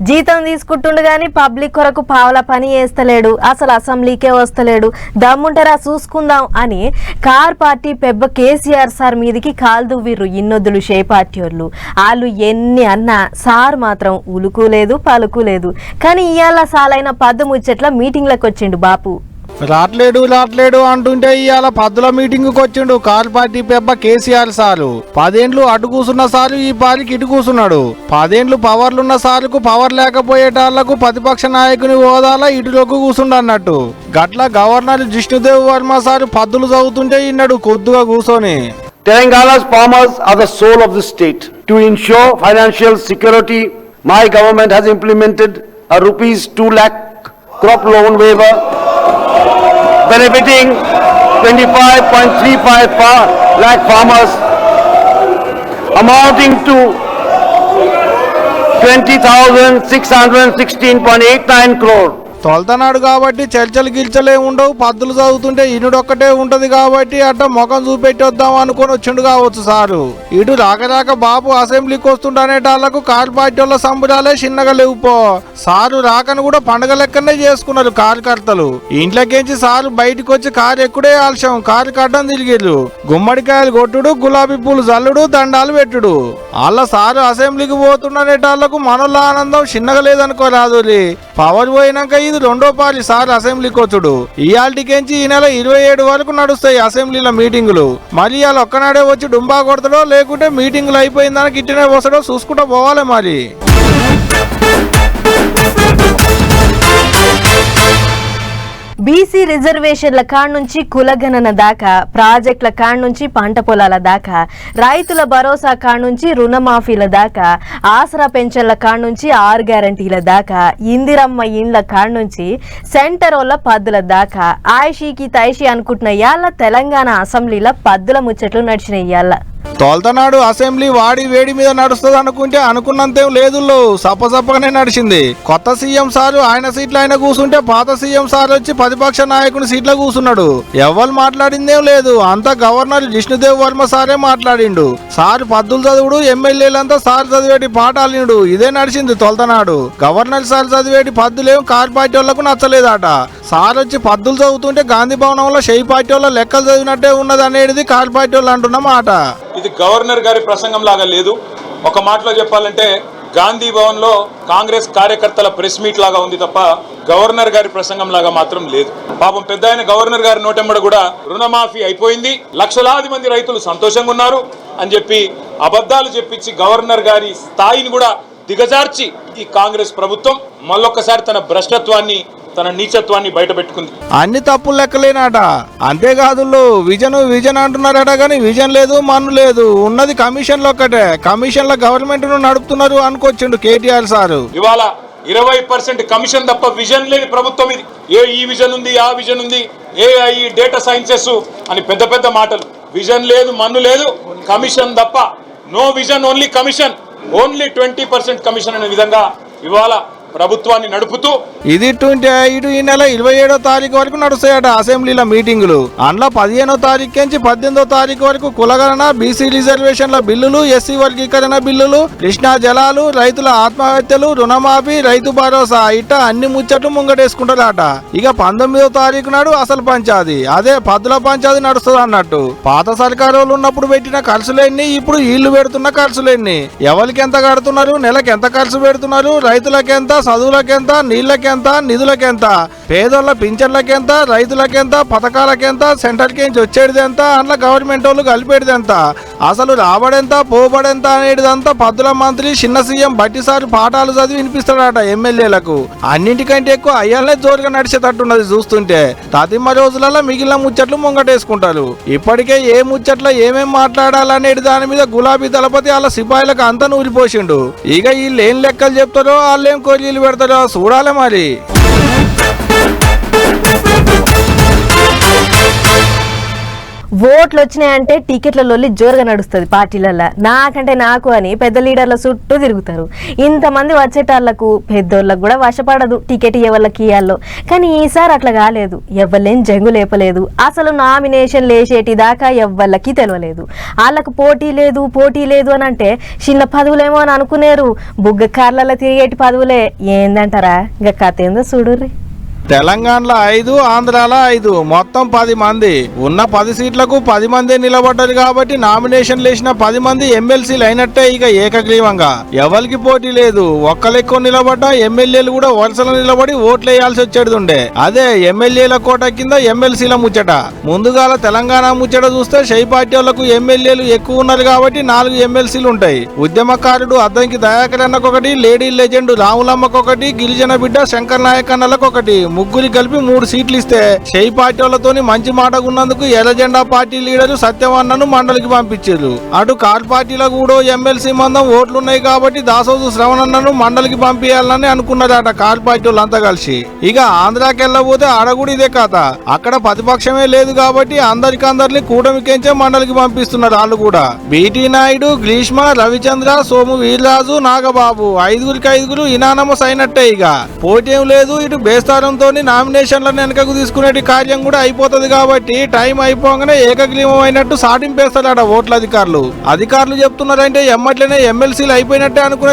జీతం తీసుకుంటుండు గాని పబ్లిక్ కొరకు పావుల పని చేస్తలేడు, అసలు అసెంబ్లీకే వస్తలేడు, దమ్ముంటారా చూసుకుందాం అని కార్ పార్టీ పెబ్బ కేసీఆర్ సార్ మీదికి కాలు దువ్విర్రు ఇన్నొద్దులు షే పార్టీ వాళ్ళు ఎన్ని అన్నా సార్ మాత్రం ఉలుకులేదు పలుకులేదు. కానీ ఇవాళ సాలైన పద్దు ముచ్చట్ల మీటింగ్లకు వచ్చిండు బాపు. రాట్లేడు అంటుంటే ఇవాళ పద్దుల మీటింగ్కి వచ్చిండు కార్ పార్టీ పెబ్బ కేసీఆర్ సారు. 10 ఏండ్లు అటు కూసున్న సారు ఈ పారికి ఇటు కూసున్నాడు. 10 ఏండ్లు పవర్లున్న సారుకు పవర్ లేకపోయేటాళ్లకు ప్రతిపక్ష నాయకుని హోదాల ఇటులోకి కూసుండు అన్నట్టు. గట్ల గవర్నర్ జిష్ణుదేవ్ వర్మ సారు పద్దులు చదువుతుంటే ఇన్నాడు కొద్దుగా కూసోని. Telangana's farmers are the soul of the state. To ensure financial security, my government has implemented a rupees 2 lakh crop loan waiver benefiting 25.35 lakh farmers amounting to 20,616.89 crore. తొలతనాడు కాబట్టి చర్చలు గిల్చలే ఉండవు, పద్దులు చదువుతుంటే ఇనుడొక్కటే ఉంటది కాబట్టి అట్ట ముఖం చూపెట్టి వద్దాం అనుకుని వచ్చిండు కావచ్చు సారు. ఇటు రాక బాబు అసెంబ్లీకి వస్తుండనేటాళ్లకు కార్ పార్టీ వాళ్ళ సంబురాలే చిన్నగా లేవుపో. సారు రాకను కూడా పండగ లెక్కనే చేసుకున్నారు కార్యకర్తలు. ఇంట్లోకించి సారు బయటకు వచ్చి కారు ఎక్కుడే ఆలస్యం, కారు కడ్డం తిరిగిర్రు. గుమ్మడికాయలు కొట్టుడు, గులాబీ పూలు జల్లుడు, దండాలు పెట్టుడు. వాళ్ళ సారు అసెంబ్లీకి పోతుండనేటాళ్లకు మనోళ్ళ ఆనందం చిన్నగా లేదనుకోరాదు. పవర్ పోయినాక ఇది రెండో పారి సార్ అసెంబ్లీకి వచ్చుడు. ఇయాల్టికెంచి ఈ నెల 27 వరకు నడుస్తాయి అసెంబ్లీల మీటింగులు. మరి ఇవాళ ఒక్కనాడే వచ్చి డుంబా కొడతాడో లేకుంటే మీటింగులు అయిపోయిందని ఇట్టినే వస్తాడో చూసుకుంటూ పోవాలి మరి. బీసీ రిజర్వేషన్ల కాడ నుంచి కులగణన దాకా, ప్రాజెక్టుల కాడ నుంచి పంట పొలాల దాకా, రైతుల భరోసా కాడ నుంచి రుణమాఫీల దాకా, ఆసరా పెన్షన్ల కాడ నుంచి 6 గ్యారంటీల దాకా, ఇందిరమ్మ ఇండ్ల కాడ నుంచి సెంటరోళ్ళ పద్దుల దాకా ఆయిషీకి తైషి అనుకుంటున్న ఇయాల తెలంగాణ అసెంబ్లీలో పద్దుల ముచ్చట్లు నడిచిన ఇయాల. తోల్తనాడు అసెంబ్లీ వాడి వేడి మీద నడుస్తుంది అనుకుంటే అనుకున్నంతేం లేదు, సప్పసప్పగానే నడిచింది. కొత్త సీఎం సారు ఆయన సీట్లు ఆయన కూర్చుంటే పాత సీఎం సార్ వచ్చి ప్రతిపక్ష నాయకుని సీట్లో కూర్చున్నాడు. ఎవరు మాట్లాడిందేం లేదు, అంతా గవర్నర్ జిష్ణుదేవ్ వర్మ సారే మాట్లాడిండు. సార్ పద్దులు చదువుడు, ఎమ్మెల్యేలంతా సార్ చదివేటి పాఠాలినుడు, ఇదే నడిచింది తొలతనాడు. గవర్నర్ సార్ చదివేటి పద్దులేం కార్ పార్టీ వాళ్లకు నచ్చలేదట. సార్ వచ్చి పద్దులు చదువుతుంటే గాంధీ భవనంలో షెయి పార్టీ వాళ్ళ లెక్కలు చదివినట్టే ఉన్నది అనేది కార్ పార్టీ వాళ్ళు అంటున్న మాట. ఇది గవర్నర్ గారి ప్రసంగం లాగా లేదు. ఒక మాటలో చెప్పాలంటే గాంధీ భవన్ లో కాంగ్రెస్ కార్యకర్తల ప్రెస్ మీట్ లాగా ఉంది తప్ప గవర్నర్ గారి ప్రసంగం లాగా మాత్రం లేదు. పాపం పెద్ద ఆయన గవర్నర్ గారి నోటెంబడ కూడా రుణమాఫీ అయిపోయింది, లక్షలాది మంది రైతులు సంతోషంగా ఉన్నారు అని చెప్పి అబద్ధాలు చెప్పించి గవర్నర్ గారి స్థాయిని కూడా దిగజార్చి ఈ కాంగ్రెస్ ప్రభుత్వం మళ్ళొక్కసారి తన భ్రష్టత్వాన్ని, తన నీచత్వాన్ని బయట పెట్టుకుంది. అన్ని తప్పులు లెక్కలేనాట. అంతేకాదు విజన్ అంటున్నారట, కానీ విజన్ లేదు, మన్ను లేదు, ఉన్నది కమిషన్లు ఒక్కటే. కమిషన్ల గవర్నమెంట్ ను నడుపుతున్నారు అనుకొచ్చిండు కేటీఆర్ సారు. ఇవాళ 20% కమిషన్ తప్ప విజన్ లేని ప్రభుత్వం ఇది. ఈ విజన్ ఉంది, ఆ విజన్ ఉంది, AI డేటా సైన్సెస్ అని పెద్ద పెద్ద మాటలు. విజన్ లేదు, మన్ను లేదు, కమిషన్ తప్ప. No vision, only commission, only 20% commission అనే విధంగా ఇవాళ ప్రభుత్వాన్ని నడుపుతూ ఇది ఇటు ఈ నెల 27వ తారీఖు వరకు నడుస్తాయట అసెంబ్లీల మీటింగులు. అందులో 15వ తారీఖు నుంచి 18వ తారీఖు వరకు కులగణన, బీసీ రిజర్వేషన్ల బిల్లులు, ఎస్సీ వర్గీకరణ బిల్లులు, కృష్ణా జలాలు, రైతుల ఆత్మహత్యలు, రుణమాఫీ, రైతు భరోసా ఇట్ట అన్ని ముచ్చట్లు ముంగటేసుకుంటారట. ఇక 19వ తారీఖు నాడు అసలు పంచాది, అదే పద్దుల పంచాది నడుస్తుంది అన్నట్టు. పాత సర్కారు వాళ్ళు ఉన్నప్పుడు పెట్టిన ఖర్చులెన్ని, ఇప్పుడు వీళ్ళు పెడుతున్న ఖర్చులెన్ని, ఎవరికి ఎంత కడుతున్నారు, నెలకి ఎంత ఖర్చు పెడుతున్నారు, రైతులకెంత, చదువులకెంత, నీళ్లకెంత, నిధులకెంత, పేదోళ్ళ పింఛన్లకెంత, రైతులకెంత, పథకాలకెంత, సెంటర్కి వచ్చేది ఎంత, అందులో గవర్నమెంట్ వాళ్ళు కలిపేది ఎంత, అసలు రాబడెంత పోబడెంత అనేటిదంతా పద్దుల మంత్రి చిన్న సీఎం బట్టిసారి పాఠాలు చదివి వినిపిస్తాడట ఎమ్మెల్యేలకు. అన్నింటికంటే ఎక్కువ అయ్యాలనే జోరుగా నడిచేటట్టున్నది చూస్తుంటే. తదిమ రోజులలో మిగిలిన ముచ్చట్లు ముంగటేసుకుంటారు. ఇప్పటికే ఏ ముచ్చట్లో ఏమేం మాట్లాడాలనేది దాని మీద గులాబీ దళపతి వాళ్ళ సిపాయిలకు అంతా నూరిపోసిండు. ఇక వీళ్ళు ఏం లెక్కలు చెప్తారో, వాళ్ళేం కొర్రీలు పెడతారో చూడాలి మరి. ఓట్లు వచ్చినాయంటే టికెట్ల లొల్లి జోరుగా నడుస్తుంది పార్టీలల్లో. నాకంటే నాకు అని పెద్ద లీడర్ల చుట్టూ తిరుగుతారు. ఇంతమంది వచ్చేటాళ్లకు పెద్దోళ్ళకు కూడా వశపడదు టికెట్ ఎవరికి ఇయ్యాలో. కానీ ఈసారి అట్లా కాలేదు. ఎవ్వలేం జంగు లేపలేదు. అసలు నామినేషన్ లేచేటి దాకా ఎవ్వళ్ళకి తెలియలేదు. వాళ్ళకు పోటీ లేదు అని అంటే చిన్న పదవులేమో అని అనుకునేరు. బుగ్గ కార్లలో తిరిగేటి పదవులే ఏందంటారా? ఇక కథ ఏందో చూడుర్రి. తెలంగాణలో 5, ఆంధ్రాలో 5, మొత్తం 10 మంది. ఉన్న 10 సీట్లకు 10 మంది నిలబడ్డారు కాబట్టి నామినేషన్ లేచిన 10 మంది ఎమ్మెల్సీలు అయినట్టే. ఇక ఏకగ్రీవంగా ఎవరికి పోటీ లేదు. ఒక్కలెక్కువ నిలబడ్డా ఎమ్మెల్యేలు కూడా వరుసలో నిలబడి ఓట్లు వేయాల్సి వచ్చేది ఉండే. అదే ఎమ్మెల్యేల కోట కింద ఎమ్మెల్సీల ముచ్చట. ముందుగాల తెలంగాణ ముచ్చట చూస్తే షై పార్టీ వాళ్లకు ఎమ్మెల్యేలు ఎక్కువ ఉన్నారు కాబట్టి 4 ఎమ్మెల్సీలు ఉంటాయి. ఉద్యమకారుడు అద్దంకి దయాకర్ అన్నకొకటి, లేడీ లెజెండ్ రాములమ్మకొకటి, గిరిజన బిడ్డ శంకర్ నాయక్ అన్నలకొకటి, ముగ్గురి కలిపి 3 సీట్లు ఇస్తే షై పార్టీ వాళ్ళతోని మంచి మాటకున్నందుకు ఎర్రజెండా పార్టీ లీడరు సత్యవన్నను మండలికి పంపించారు. అటు కార్ పార్టీలో కూడా ఎమ్మెల్సీ మందం ఓట్లున్నాయి కాబట్టి దాసోజు శ్రవణన్నను మండలికి పంపించాలని అనుకున్నారట కార్ పార్టీ వాళ్ళంతా కలిసి. ఇక ఆంధ్రాకి వెళ్ళబోతే ఆడ కూడా ఇదే కథ. అక్కడ ప్రతిపక్షమే లేదు కాబట్టి అందరినీ కూటమికించే మండలికి పంపిస్తున్నారు వాళ్ళు కూడా. బీటీ నాయుడు, గ్రీష్మ, రవిచంద్ర, సోము వీర్రాజు, నాగబాబు 5గురికి 5 ఇనానమస్ అయినట్టే. ఇక పోటీ లేదు. ఇటు బేస్తారంతో నామినేషన్లను వెనకకు తీసుకునే కార్యం కూడా అయిపోతుంది కాబట్టి టైం అయిపోగానే ఏకగ్రీవం అయినట్టు సాటింపేస్తారట ఓట్ల అధికారులు చెప్తున్నారంటే ఎమ్మట్లనే ఎమ్మెల్సీలు అయిపోయినట్టే అనుకునే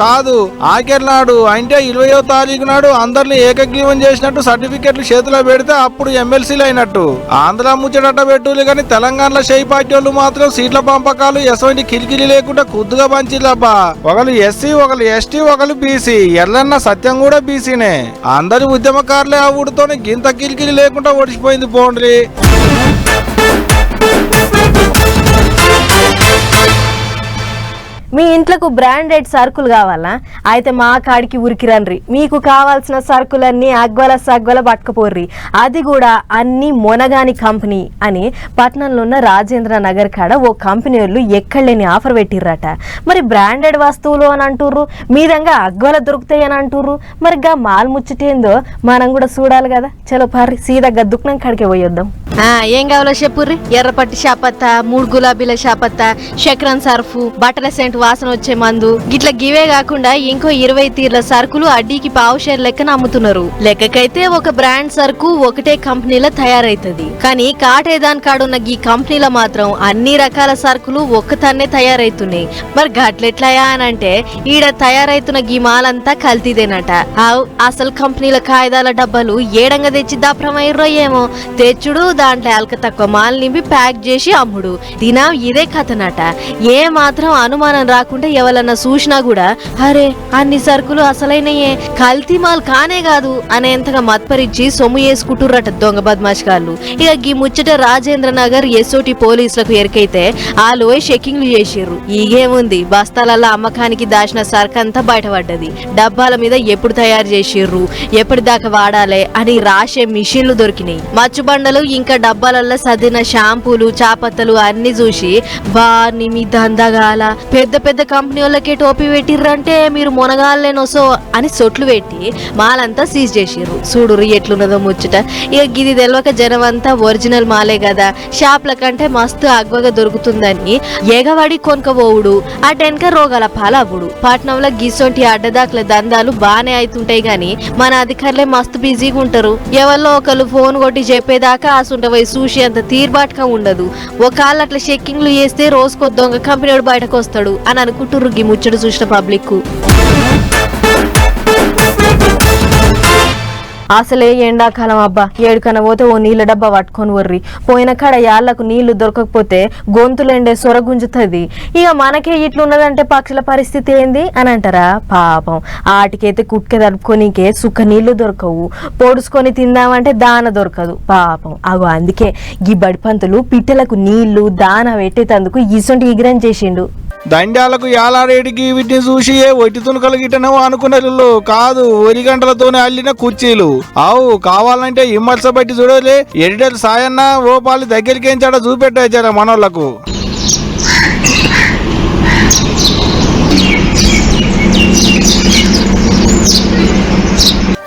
కాదు. ఆఖరి నాడు అంటే 20వ తారీఖు నాడు అందరిని ఏకగ్రీవం చేసినట్టు సర్టిఫికెట్లు చేతిలో పెడితే అప్పుడు ఎమ్మెల్సీలు అయినట్టు. ఆంధ్ర ముచ్చట పెట్టులు కానీ తెలంగాణలో షై పార్టీ వాళ్ళు మాత్రం సీట్ల పంపకాలు ఎటువంటి కిరికిరి లేకుండా కుద్దుగా పంచిల్లబ్బా. ఒకరు ఎస్సీ, ఒకరు ఎస్టీ, ఒకరు బీసీ. ఎర్రన్న సత్యం కూడా బీసీనే. అందరి ఉద్యమకారులే ఆ ఊడితోనే గింత కిరికిరి లేకుండా ఓడిచిపోయింది పోండ్రి. మీ ఇంట్లకు బ్రాండెడ్ సరుకులు కావాలా? అయితే మా కాడికి ఉరికిరండ్రి. మీకు కావాల్సిన సరుకులన్నీ అగ్వల పట్టుకపోర్రి. అది కూడా అన్ని మొనగాని కంపెనీ అని పట్నంలో ఉన్న రాజేంద్ర నగర్ కాడ ఓ కంపెనీ వాళ్ళు ఎక్కడలేని ఆఫర్ పెట్టిర్రట. మరి బ్రాండెడ్ వస్తువులు అని అంటుర్రు, మీదంగా అగ్వల దొరుకుతాయి అని అంటుర్రు. మరి గా మాల్ ముచ్చటేందో మనం కూడా చూడాలి కదా. చలో పర్రి సీదా దుఃఖం కాడికే పోయొద్దాం. ఏం కావాలో చెప్పుర్రి. ఎర్రపట్టి షాపత్తా, 3 గులాబీల షాపత్తా, చక్రం సర్ఫు, బట్టల సెంట్ వాసన వచ్చే మందు, గిట్ల గివే కాకుండా ఇంకో 20 తీర్ల సరుకులు అడ్డీకి పావుషేర్ లెక్కన అమ్ముతున్నారు. లెక్కకైతే ఒక బ్రాండ్ సరుకు ఒకటే కంపెనీలో తయారైతది. కానీ కాటేదాన్ కాడున్న ఈ కంపెనీలో మాత్రం అన్ని రకాల సరుకులు ఒక్కతాన్నే తయారైతున్నాయి. మరి గట్లెట్లాయా అని అంటే ఈడ తయారైతున్న గీ మాలంతా కల్తీదేనట. అసలు కంపెనీల కాయిదాల డబ్బాలు ఏడంగా తెచ్చి దాప్రమయ్యో ఏమో. తెచ్చుడు, దాంట్లో అల్క తక్కువ మాల్ నింపి ప్యాక్ చేసి అమ్ముడు. దినం ఇదే కథనట. ఏ మాత్రం అనుమానం రాకుండా ఎవరన్నా చూసినా కూడా అరే అన్ని సరుకులు అసలైనయే, కల్తీ మాల్ కానే కాదు అనేంతగా మత్పరిచి సొమ్ము చేసుకుంటుర్రట దొంగ బద్మాష్కాళ్ళు. ఇక ఈ ముచ్చట రాజేంద్ర నగర్ ఎస్ఓటి పోలీసులకు ఎరికైతే వాళ్ళు చెకింగ్లు చేసిర్రు. ఈగేముంది, బస్తాలల్లో అమ్మకానికి దాచిన సరుకంతా బయటపడ్డది. డబ్బాల మీద ఎప్పుడు తయారు చేసిర్రు, ఎప్పటిదాకా వాడాలి అని రాసే మిషన్లు దొరికినాయి. మచ్చుబండలు ఇంకా డబ్బాలల్లో సదిన షాంపూలు, చాపత్తలు అన్ని చూసి వారిని మీ దందగాల పెద్ద పెద్ద కంపెనీ వాళ్ళకే టోపీ పెట్టిర్రంటే మీరు మొనగాలేనోసో అని సొట్లు పెట్టి మాలంతా సీజ్ చేసిర్రు. చూడురు ఎట్లున్నదో ముచ్చట. ఇక గిది తెలవక జనం అంతా ఒరిజినల్ మాలే కదా, షాప్ల కంటే మస్తు అగ్వగా దొరుకుతుందని ఎగవడి కొనుకపోవుడు, ఆ టెన్క రోగాల పాలవుడు. పట్నంలో గిసొంటి అడ్డదాకుల దందాలు బానే అవుతుంటాయి గాని మన అధికారులే మస్తు బిజీగా ఉంటారు. ఎవరిలో ఒకళ్ళు ఫోన్ కొట్టి చెప్పేదాకా ఆసుంటవై చూసి అంత తీర్బాటుగా ఉండదు. ఒకళ్ళు అట్లా చెక్కింగ్లు చేస్తే రోజుకో దొంగ కంపెనీ బయటకు వస్తాడు అని అనుకుంటుర్రు ఈ ముచ్చట చూసిన పబ్లిక్. అసలే ఎండాకాలం అబ్బా, ఏడుకన పోతే ఓ నీళ్ళ డబ్బా పట్టుకొని వర్రి. పోయిన కాడ యాళ్లకు నీళ్లు దొరకకపోతే గొంతులెండే సొరగుంజుతుంది. ఇక మనకే ఇట్లున్నదంటే పక్షుల పరిస్థితి ఏంది అని అంటారా? పాపం ఆటికైతే కుట్క దడుపుకోనికే సుక్క నీళ్లు దొరకవు, పొడుచుకొని తిందామంటే దాన దొరకదు పాపం. అగో అందుకే గీ బడిపంతులు పిట్టలకు నీళ్లు దాన పెట్టేటందుకు ఇసొంటి ఇగ్రం చేసిండు. దండాలకు యాలాడేడికి వీటిని చూసి ఒట్టి తునకలు గిట్టనో అనుకున్నారు. కాదు, 1 గంటలతోనే అల్లిన కుర్చీలు. కావాలంటే విమర్శ బట్టి చూడలే. ఎడిటర్ సాయన్న ఓపాలి దగ్గరికి ఏంచాడ చూపెట్టాచారా మనోళ్లకు.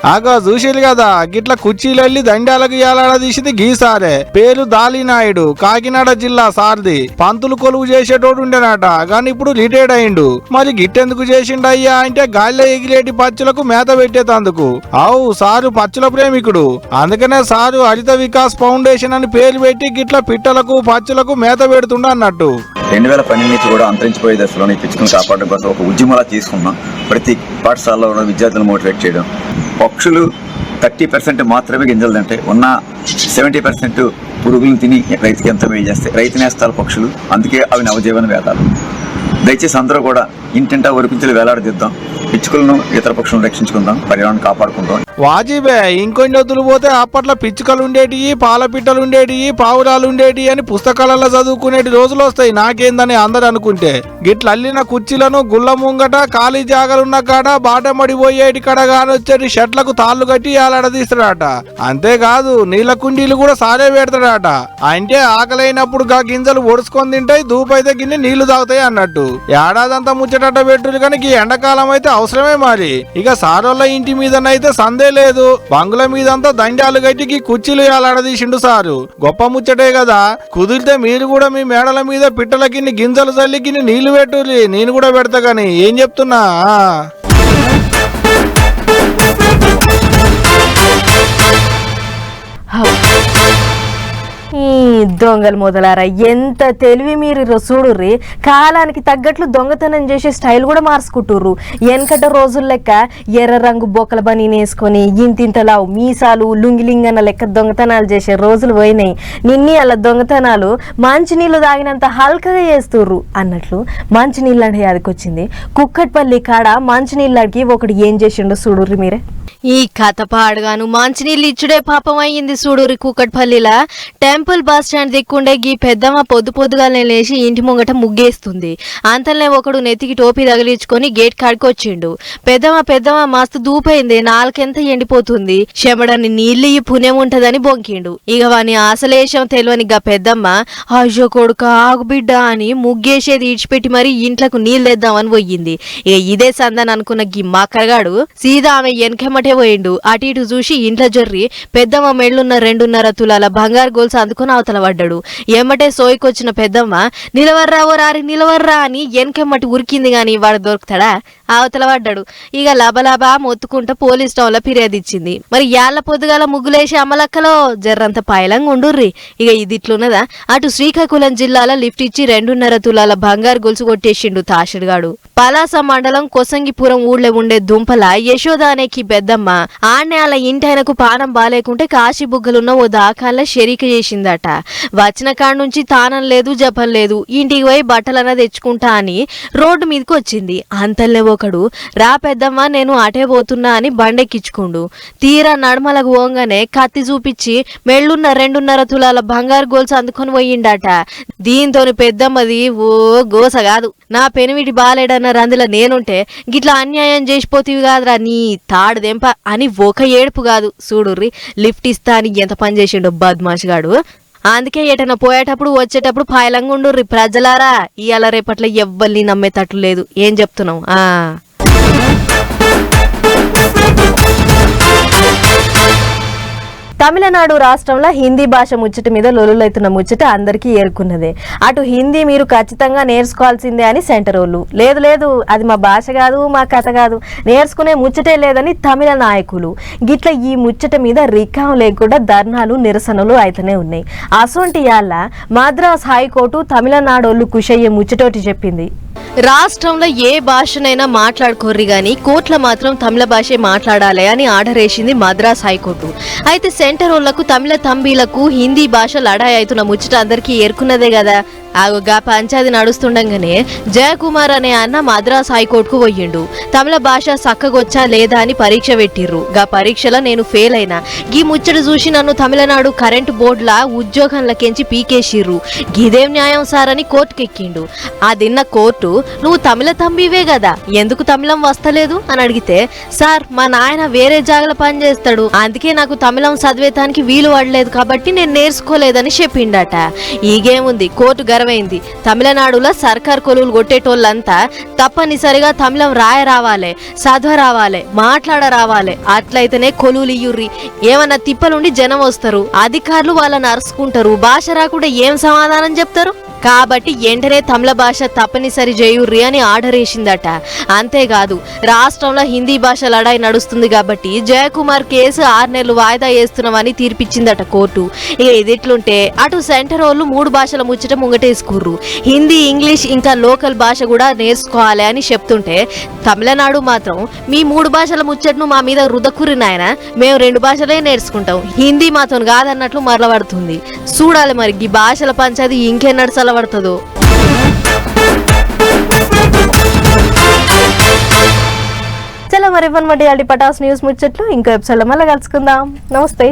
ఆగా చూసిరు కదా గిట్ల కుర్చీలెళ్ళి దండాలకు ఏలాడదీసింది గీసారే. పేరు దాలినాయుడు, కాకినాడ జిల్లా సారథి. పంతులు కొలువు చేసేటోడు ఉండేనట, గాని ఇప్పుడు రిటైర్డ్ అయిండు. మరి గిట్టెందుకు చేసిండయ్యా అంటే గాలిలో ఎగిరేటి పచ్చులకు మేత పెట్టేతందుకు. అవు సారు పచ్చుల ప్రేమికుడు, అందుకనే సారు హరిత వికాస్ ఫౌండేషన్ అని పేరు పెట్టి గిట్ల పిట్టలకు పచ్చులకు మేత పెడుతుండ అన్నట్టు. 2012 నుంచి కూడా అంతరించిపోయే దశలో ఈ పిచ్చుకలను కాపాడడం కోసం ఒక ఉద్యమంలా తీసుకున్నాం. ప్రతి పాఠశాలలో ఉన్న విద్యార్థులను మోటివేట్ చేయడం. పక్షులు 30% మాత్రమే గింజలు తింటాయి, ఉన్న 70% పురుగులను తిని రైతుకి ఎంత మేలు చేస్తాయి. రైతు నేస్తాలు పక్షులు, అందుకే అవి నవజీవన వేదాలు. దయచేసి అందరూ కూడా ఇంటింటా ఒరిపించలు వేలాడదిద్దాం, పిచ్చుకలను ఇతర పక్షులను రక్షించుకుందాం, పర్యావరణం కాపాడుకుందాం. వాజిబే ఇంకొన్ని వద్దులు పోతే అప్పట్లో పిచ్చుకలు ఉండేటివి, పాల పిట్టలు ఉండేటివి, పావురాలు ఉండేటి అని పుస్తకాలలో చదువుకునేటి రోజులు వస్తాయి నాకేందని అందరు అనుకుంటే. గిట్ల అల్లిన కుర్చీలను గుళ్ళ ముంగట ఖాళీ జాగలున్న కాడ బాటమడిపోయేటి కడ కానొచ్చేటి షెట్లకు తాళ్లు కట్టి ఏలాడదీస్తాడట. అంతేకాదు నీళ్ళ కుండీలు కూడా సారే పెడతాడట. అంటే ఆకలైనప్పుడు గా గింజలు ఒడుచుకొని తింటాయి, దూపైతే గిన్నె నీళ్లు తాగుతాయి అన్నట్టు. ఏడాదంతా ముచ్చటట్ట పెట్టురు కానీ ఈ ఎండాకాలం అయితే అవసరమే. మరి ఇక సారోళ్ళ ఇంటి మీదనైతే సందే లేదు, బంగుల మీదంతా దండాలు గట్టికి కుర్చీలు ఏలాడదీసిండు సారు. గొప్ప ముచ్చటే కదా. కుదిరితే మీరు కూడా మీ మేడల మీద పిట్టలకి గింజలు చల్లికి నీళ్లు పెట్టుర్రి, నేను కూడా పెడతా. గాని ఏం చెప్తున్నా, ఈ దొంగలు మొదలారా ఎంత తెలివి మీరు చూడుర్రి. కాలానికి తగ్గట్లు దొంగతనం చేసే స్టైల్ కూడా మార్చుకుంటుర్రు. వెనకట రోజుల లెక్క ఎర్ర రంగు బొక్కల బని వేసుకొని ఇంతింతలావు మీసాలు లుంగిలింగన్న లెక్క దొంగతనాలు చేసే రోజులు పోయినాయి. నిన్ని అలా దొంగతనాలు మంచినీళ్ళు తాగినంత హల్కగా చేస్తుర్రు అన్నట్లు మంచినీళ్ళు అంటే అదికొచ్చింది. కుక్కట్పల్లి కాడ మంచినీళ్ళకి ఒకటి ఏం చేసిండో చూడుర్రి మీరే. ఈ కథ పాడుగాను మంచినీళ్ళు ఇచ్చుడే పాపం అయ్యింది చూడుర్రి. కుక్కట్పల్లిలా టెంపుల్ బస్ స్టాండ్ దిక్కుండే గీ పెద్దమ్మ పొద్దుగానే లేచి ఇంటి ముంగట ముగ్గేస్తుంది. అంతలనే ఒకడు నెత్తికి టోపీ తగిలించుకొని గేట్ కాడుకొచ్చిండు. పెద్దమ్మ మస్తు దూపైంది, నాలుకెంత ఎండిపోతుంది, చెమడని నీళ్ళు పుణ్యం ఉంటదని బొంకిండు. ఇక వాని ఆశలేషం తెలియని గా పెద్దమ్మ అయ్యో కొడుక ఆగు బిడ్డ అని ముగ్గేసేది ఇడిచిపెట్టి మరి ఇంట్లకు నీళ్ళేద్దామని పోయింది. ఇక ఇదే సందని అనుకున్న గీ మక్కరగాడు సీదా ఆమె వెనకెమ్మటే పోయిండు. అటు ఇటు చూసి ఇంట్లో జొర్రి పెద్దమ్మ మెళ్ళున్న 2.5 తులాల బంగారు గోల్స్ అందుకుని అవతల పడ్డాడు. ఎమ్మటే సోయికొచ్చిన పెద్దమ్మ నిలవర్రా ఓ రారి నిలవర్రా అని వెనకెమ్మటి ఉరికింది గాని వాడు దొరుకుతాడా, అవతల పడ్డాడు. ఇక లబలబా మొత్తుకుంటా పోలీస్ స్టేషన్ లో ఫిర్యాదు ఇచ్చింది. మరి యాళ్ల పొద్దుగాల ముగ్గులేసి అమలక్కలో జర్రంత పాయలంగా ఉండుర్రి. ఇక ఇది ఇట్లున్నదా, అటు శ్రీకాకుళం జిల్లాలో లిఫ్ట్ ఇచ్చి 2.5 తులాల బంగారు గొలుసు కొట్టేసిండు తాషుడుగాడు. పలాస మండలం కొసంగిపురం ఊళ్ళో ఉండే దుంపల యశోద అనేకి పెద్దమ్మ ఆన్నే అలా ఇంటైనకు పానం బాలేకుంటే కాశీ బుగ్గలున్న ఓ దాకాల షరీక చేసిందట. వచ్చిన కాడ నుంచి తానం లేదు జపం లేదు, ఇంటికి పోయి బట్టలన్నా తెచ్చుకుంటా అని రోడ్డు మీదకి వచ్చింది. అంతలే ఒకడు రా పెద్దమ్మ నేను అటే పోతున్నా అని బండెక్కించుకుండు. తీరా నడమలకు పోగానే కత్తి చూపించి మెళ్ళున్న 2.5 తులాల బంగారు గోల్స్ అందుకొని పోయిండట. దీంతో పెద్దమ్మది ఓ గోస కాదు, నా పెనిమిటి బాలేడన్న రందుల నేనుంటే గిట్లా అన్యాయం చేసిపోతీవి కాదురా నీ తాడుదెంప అని ఒక ఏడుపు కాదు చూడుర్రి. లిఫ్ట్ ఇస్తా అని ఎంత పని చేసిండో బద్మాషిగాడు. అందుకే ఎటన్నా పోయేటప్పుడు వచ్చేటప్పుడు పాయలంగా ఉండుర్రి ప్రజలారా. ఇవాళ రేపట్లో ఎవ్వరిని నమ్మేటట్లు లేదు. ఏం చెప్తున్నావు? తమిళనాడు రాష్ట్రంలో హిందీ భాష ముచ్చట మీద లొలులైతున్న ముచ్చట అందరికీ ఏరుకున్నదే. అటు హిందీ మీరు ఖచ్చితంగా నేర్చుకోవాల్సిందే అని సెంటర్ వాళ్ళు, లేదు అది మా భాష కాదు మా కథ కాదు, నేర్చుకునే ముచ్చటే లేదని తమిళ నాయకులు. గిట్ల ఈ ముచ్చట మీద రికాం లేకుండా ధర్నాలు నిరసనలు అయితేనే ఉన్నాయి. అసొంటి యాళ్ళ మద్రాస్ హైకోర్టు తమిళనాడోళ్ళు కుషయ్యే ముచ్చటోటి చెప్పింది. రాష్ట్రంలో ఏ భాషనైనా మాట్లాడుకోర్రి గాని కోర్టులో మాత్రం తమిళ భాషే మాట్లాడాలి అని ఆర్డర్ వేసింది మద్రాస్ హైకోర్టు. అయితే సెంటర్ ఓళ్లకు తమిళ తంబీలకు హిందీ భాష లడాయి అవుతున్న ముచ్చట అందరికీ ఏర్కున్నదే కదా. ఆగుగా పంచాయతీ నడుస్తుండగానే జయకుమార్ అనే అన్న మద్రాస్ హైకోర్టుకు పోయిండు. తమిళ భాష సక్కగొచ్చా లేదా అని పరీక్ష పెట్టిర్రు. గా పరీక్షలో నేను ఫెయిల్ అయినా. గీ ముచ్చట చూసి నన్ను తమిళనాడు కరెంటు బోర్డులా ఉద్యోగంలకెంచి పీకేసిర్రు. గిదేం న్యాయం సార్ అని కోర్టుకెక్కిండు. అదిన్న కోర్టు నువ్వు తమిళ తంబివే కదా ఎందుకు తమిళం వస్తలేదు అని అడిగితే, సార్ మా నాయన వేరే జాగల పని చేస్తాడు, అందుకే నాకు తమిళం చదివేతానికి వీలు పడలేదు కాబట్టి నేను నేర్చుకోలేదని చెప్పిండట. ఈగేముంది కోర్టు గర్వ అర్థమైంది. తమిళనాడులో సర్కార్ కొలువులు కొట్టేటోళ్ళంతా తప్పనిసరిగా తమిళం రాయ రావాలి, చదవ రావాలి, మాట్లాడ రావాలి. అట్లయితేనే కొలువులు ఇయ్యుర్రి. ఏమన్నా తిప్పలుండి జనం వస్తారు, అధికారులు వాళ్ళని అరుచుకుంటారు. భాష రాకుండా ఏం సమాధానం చెప్తారు? కాబట్టి వెంటనే తమిళ భాష తప్పనిసరి చేయుర్రి అని ఆర్డర్ వేసిందట. అంతేకాదు రాష్ట్రంలో హిందీ భాష లడాయి నడుస్తుంది కాబట్టి జయకుమార్ కేసు 6 నెలలు వాయిదా వేస్తున్నామని తీర్పిచ్చిందట కోర్టు. ఇక ఇదిట్లుంటే అటు సెంటర్ వాళ్ళు 3 భాషల ముచ్చట ముంగటేసుకుర్రు. హిందీ, ఇంగ్లీష్ ఇంకా లోకల్ భాష కూడా నేర్చుకోవాలి అని చెప్తుంటే తమిళనాడు మాత్రం మీ 3 భాషల ముచ్చటను మా మీద రుదకుర్రి నాయన, మేము 2 భాషలే నేర్చుకుంటాం, హిందీ మాతో కాదన్నట్లు మరలబడుతుంది. చూడాలి మరి ఈ భాషల పంచాయతీ ఇంకెన్నడు చల్లబడుతుందో. చలో మరి ఇవ్వనమాట పటాస్ న్యూస్ ముచ్చట్లు ఇంకో ఎపిసోడ్లో మళ్ళీ కలుసుకుందాం. నమస్తే.